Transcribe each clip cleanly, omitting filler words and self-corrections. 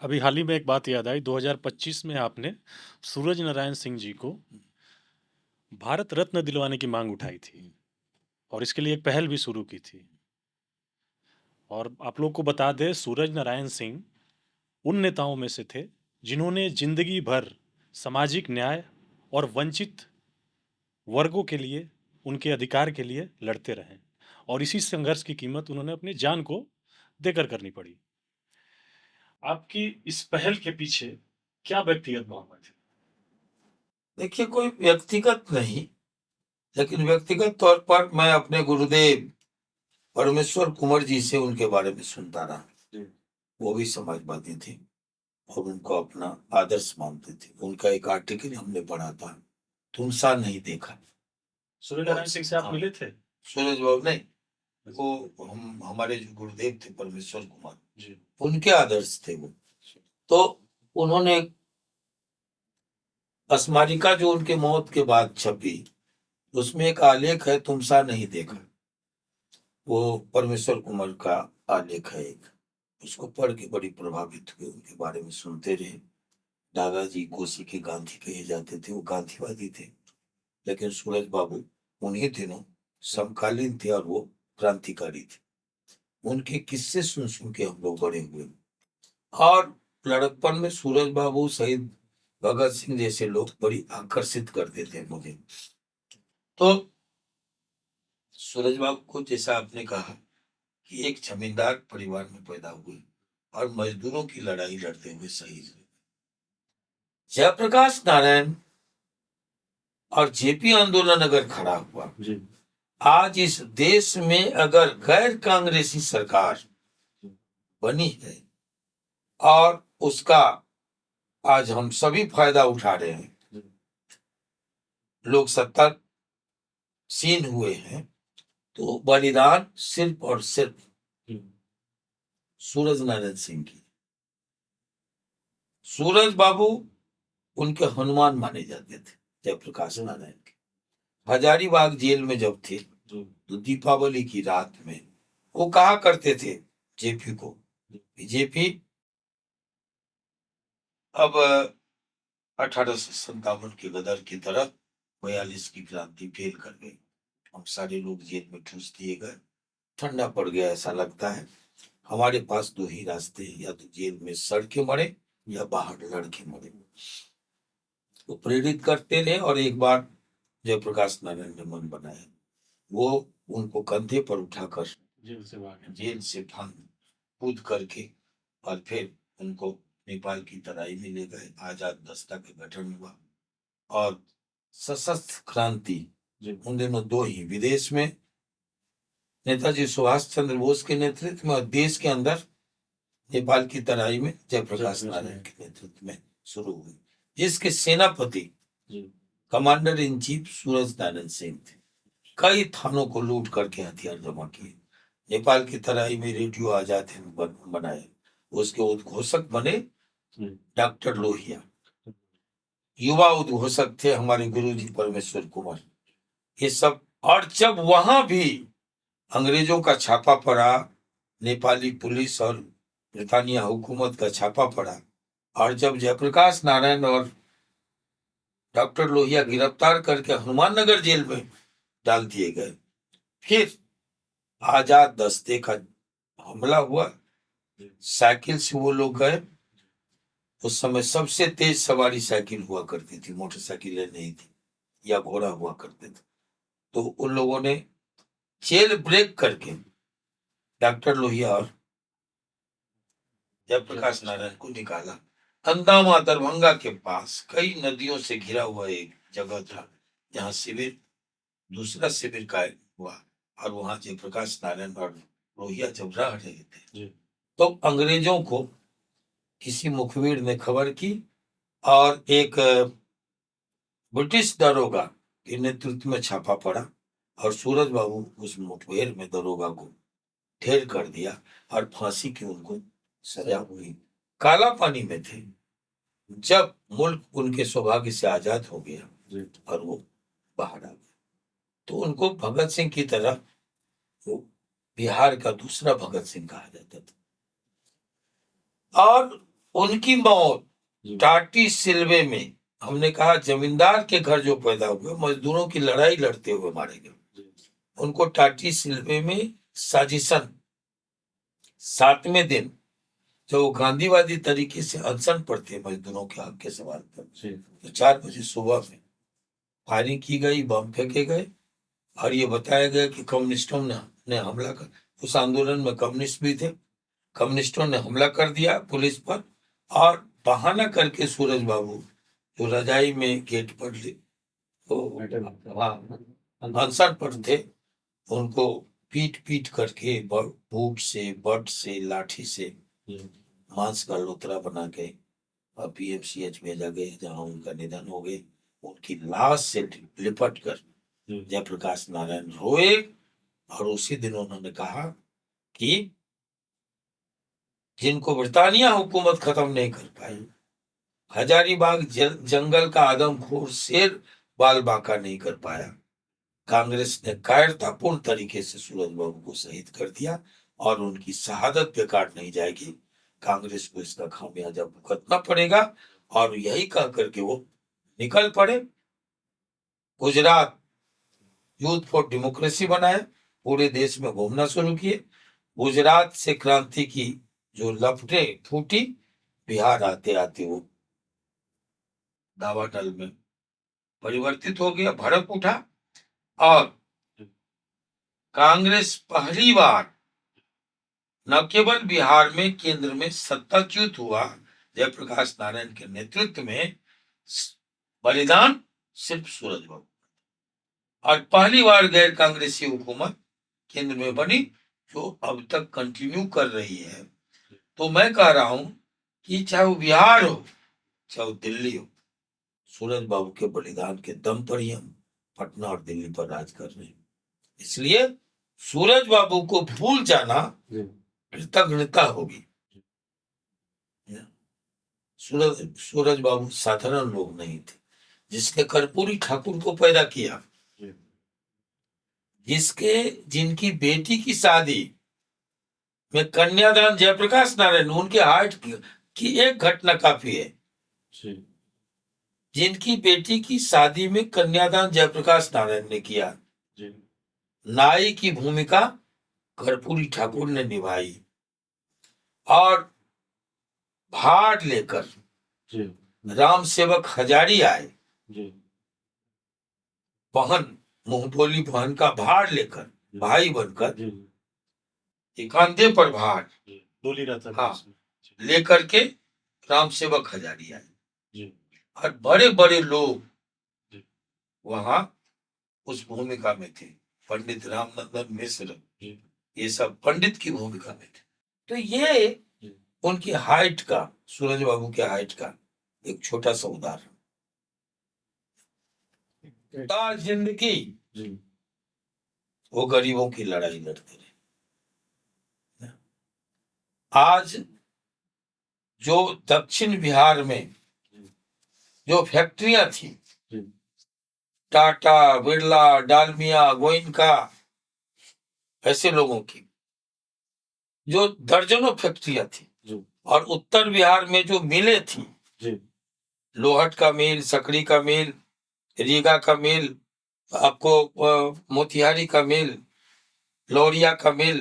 अभी हाल ही में एक बात याद आई, 2025 में आपने सूरज नारायण सिंह जी को भारत रत्न दिलवाने की मांग उठाई थी और इसके लिए एक पहल भी शुरू की थी। और आप लोग को बता दें, सूरज नारायण सिंह उन नेताओं में से थे जिन्होंने जिंदगी भर सामाजिक न्याय और वंचित वर्गों के लिए, उनके अधिकार के लिए लड़ते रहे और इसी संघर्ष की कीमत उन्होंने अपनी जान को देकर करनी पड़ी। आपकी इस पहल के पीछे क्या व्यक्तिगत भावना थी? देखिए, कोई व्यक्तिगत नहीं, लेकिन व्यक्तिगत तौर पर मैं अपने गुरुदेव परमेश्वर कुंवर जी से उनके बारे में सुनता रहा। वो भी समाजवादी थे और उनको अपना आदर्श मानते थे। उनका एक आर्टिकल हमने पढ़ा था, तुमसा नहीं देखा। सूर्य नारायण सिंह से आप हाँ, मिले थे? सूरज बाबू नहीं, वो हमारे जो गुरुदेव थे परमेश्वर कुमार जी। उनके आदर्श थे वो। तो उन्होंने स्मारिका जो उनके मौत के बाद छपी, उसमें एक आलेख है, तुमसा नहीं देखा। वो परमेश्वर कुमार का आलेख है एक। उसको पढ़ के बड़ी प्रभावित हुए, उनके बारे में सुनते रहे। दादाजी कोसी के गांधी कहे जाते थे, वो गांधीवादी थे, लेकिन सूरज बाबू उन्हीं दिनों समकालीन थे और वो क्रांतिकारी थे। उनके किस्से सुन सुन के हम लोग बड़े हुए। और लड़कपन में सूरज बाबू, शहीद भगत सिंह जैसे लोग बड़ी आकर्षित करते थे मुझे। तो सूरज बाबू को, जैसा आपने कहा, कि एक जमींदार परिवार में पैदा हुए और मजदूरों की लड़ाई लड़ते हुए शहीद हुए। जयप्रकाश नारायण और जेपी आंदोलन अगर खड़ा हुआ, आज इस देश में अगर गैर कांग्रेसी सरकार बनी है और उसका आज हम सभी फायदा उठा रहे हैं, लोग सत्ता सीन हुए हैं, तो बलिदान सिर्फ और सिर्फ सूरज नारायण सिंह की। सूरज बाबू उनके हनुमान माने जाते थे, जयप्रकाश नारायण के। हजारीबाग जेल में जब थे, तो दीपावली की रात में वो कहा करते थे जेपी को, जेपी अब 1857 के गदर की तरह 42 की क्रांति फेल कर गई। हम सारे लोग जेल में ठूस दिए गए, ठंडा पड़ गया ऐसा लगता है। हमारे पास दो ही रास्ते हैं, या तो जेल में सड़ के मरे या बाहर लड़ के मरे। वो प्रेरित करते रहे और एक बार जयप्रकाश नारायण ने मन बनाया, वो उनको कंधे पर उठाकर जेल से भाग कूद करके और फिर उनको नेपाल की तराई में ले गए। आजाद दस्ता का गठन हुआ और सशस्त्र क्रांति, उन दिनों दो ही, विदेश में नेताजी सुभाष चंद्र बोस के नेतृत्व में और देश के अंदर नेपाल की तराई में जयप्रकाश नारायण के नेतृत्व में शुरू हुई, जिसके सेनापति कमांडर इन चीफ सूरज नारायण सिंह थे। कई थानों को लूट करके हथियार जमा किए, नेपाल की तराई में रेडियो आजाद हिंद बनाए, उसके उद्घोषक बने डॉक्टर लोहिया। युवा उद्घोषक थे हमारे गुरुजी परमेश्वर कुमार, ये सब। और जब वहां भी अंग्रेजों का छापा पड़ा, नेपाली पुलिस और ब्रिटानिया हुकूमत का छापा पड़ा, और जब जयप्रकाश नारायण और डॉक्टर लोहिया गिरफ्तार करके हनुमान नगर जेल में डाल दिए गए, फिर आजाद दस्ते का हमला हुआ। साइकिल से वो लोग गए। उस समय सबसे तेज सवारी साइकिल हुआ करती थी, मोटरसाइकिलें नहीं थी, या घोड़ा हुआ करते थे। तो उन लोगों ने जेल ब्रेक करके डॉक्टर लोहिया और जयप्रकाश नारायण को निकाला। अंदामा दरभंगा के पास कई नदियों से घिरा हुआ एक जगह था, जहाँ शिविर, दूसरा शिविर का हुआ, और वहां जयप्रकाश नारायण और लोहिया जब रह रहे थे, तो अंग्रेजों को किसी मुखबिर ने खबर की और एक ब्रिटिश दरोगा के नेतृत्व में छापा पड़ा, और सूरज बाबू उस मुठभेड़ में दरोगा को ढेर कर दिया और फांसी की उनको सजा हुई। काला पानी में थे। जब मुल्क उनके सौभाग्य से आजाद हो गया और वो बाहर आ गए, तो उनको भगत सिंह की तरह, वो बिहार का दूसरा भगत सिंह कहा जाता था। और उनकी मौत जी टाटी सिलवे में, हमने कहा जमींदार के घर जो पैदा हुए, मजदूरों की लड़ाई लड़ते हुए मारे गए। जी उनको टाटी सिलवे में साजिशन 7वें दिन जब वो गांधीवादी तरीके से अनशन पर थे मजदूरों के हक के सवाल पर, जी तो 4 बजे सुबह में फायरिंग की गई, बम फेंके गए और ये बताया गया कि कम्युनिस्टों ने हमला कर, उस आंदोलन में कम्युनिस्ट भी थे, कम्युनिस्टों ने हमला कर दिया पुलिस पर और बहाना करके सूरज बाबू जो रजाई में गेट पर अनशन पर थे, उनको पीट पीट करके बूट से, बट से, लाठी से मांस का लोतरा बना के पीएमसीएच भेजा गया, जहां उनका निधन हो गया। उनकी लाश से लिपट कर जयप्रकाश नारायण रोए और उसी दिन उन्होंने कहा कि जिनको ब्रिटानिया हुकूमत खत्म नहीं कर पाई, हजारीबाग जंगल का आदमखोर शेर बाल बांका नहीं कर पाया, कांग्रेस ने कायरतापूर्ण तरीके से सूरज बाबू को शहीद कर दिया और उनकी शहादत बेकार नहीं जाएगी, कांग्रेस को इसका खामियाजा भुगतना पड़ेगा। और यही कह करके वो निकल पड़े, गुजरात यूथ फॉर डेमोक्रेसी बनाए, पूरे देश में घूमना शुरू किए, गुजरात से क्रांति की जो लपटें फूटी, बिहार आते आते वो दावानल में परिवर्तित हो गया, भड़क उठा और कांग्रेस पहली बार न केवल बिहार में केंद्र में सत्ताच्युत हुआ जयप्रकाश नारायण के नेतृत्व में, बलिदान सिर्फ सूरज बाबू, और पहली बार गैर कांग्रेसी हुकूमत केंद्र में बनी जो अब तक कंटिन्यू कर रही है। तो मैं कह रहा हूं कि चाहे वो बिहार हो चाहे वो दिल्ली हो, सूरज बाबू के बलिदान के दम पर ही हम पटना और दिल्ली पर राज कर रहे हैं। इसलिए सूरज बाबू को भूल जाना कृतज्ञता होगी। सूरज बाबू साधारण लोग नहीं थे, जिसने कर्पूरी ठाकुर को पैदा किया, जिनकी बेटी की शादी में कन्यादान, जयप्रकाश नारायण, उनके हार्ट की एक घटना काफी है, जिनकी बेटी की शादी में कन्यादान जयप्रकाश नारायण ने किया, नाई की भूमिका कर्पूरी ठाकुर ने निभाई और भार लेकर राम सेवक हजारी आए, बहन मुंहबोली बहन का भार लेकर, भाई बनकर, कंधे पर भार डोली रहता है, हाँ, लेकर के राम सेवक हजारी आए और बड़े बड़े लोग वहां उस भूमिका में थे, पंडित रामनंदन मिश्र, ये सब पंडित की भूमिका में थे। तो ये उनकी हाइट का, सूरज बाबू के हाइट का एक छोटा सा उदाहरण। जिंदगी वो गरीबों की लड़ाई लड़ते रहे। आज जो दक्षिण बिहार में जो फैक्ट्रियां थी, टाटा, बिरला, डालमिया, गोइनका, ऐसे लोगों की जो दर्जनों फैक्ट्रियां थी, और उत्तर बिहार में जो मिलें थी, लोहट का मिल, सकड़ी का मिल, रीगा का मिल, आपको मोतिहारी का मिल, लौरिया का मिल,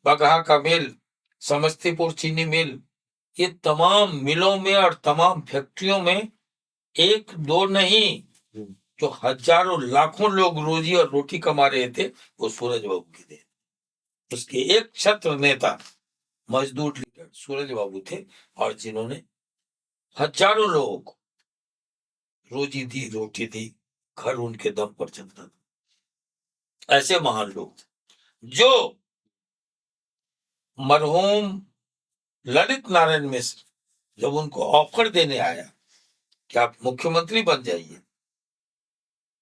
बगहा का मिल, समस्तीपुर चीनी मिल, ये तमाम मिलों में और तमाम फैक्ट्रियों में एक दो नहीं, जो हजारों लाखों लोग रोजी और रोटी कमा रहे थे, वो सूरज बाबू की देन। उसके एक छत्र नेता, मजदूर लीडर सूरज बाबू थे, और जिन्होंने हजारों लोगों को रोजी दी, रोटी दी, घर उनके दम पर चलता था। ऐसे महान लोग जो मरहूम ललित नारायण मिश्र जब उनको ऑफर देने आया कि आप मुख्यमंत्री बन जाइए,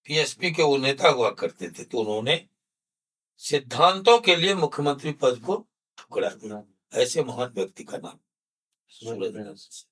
पीएसपी के वो नेता हुआ करते थे, तो उन्होंने सिद्धांतों के लिए मुख्यमंत्री पद को ठुकरा दिया। ऐसे महान व्यक्ति का नाम सूरज।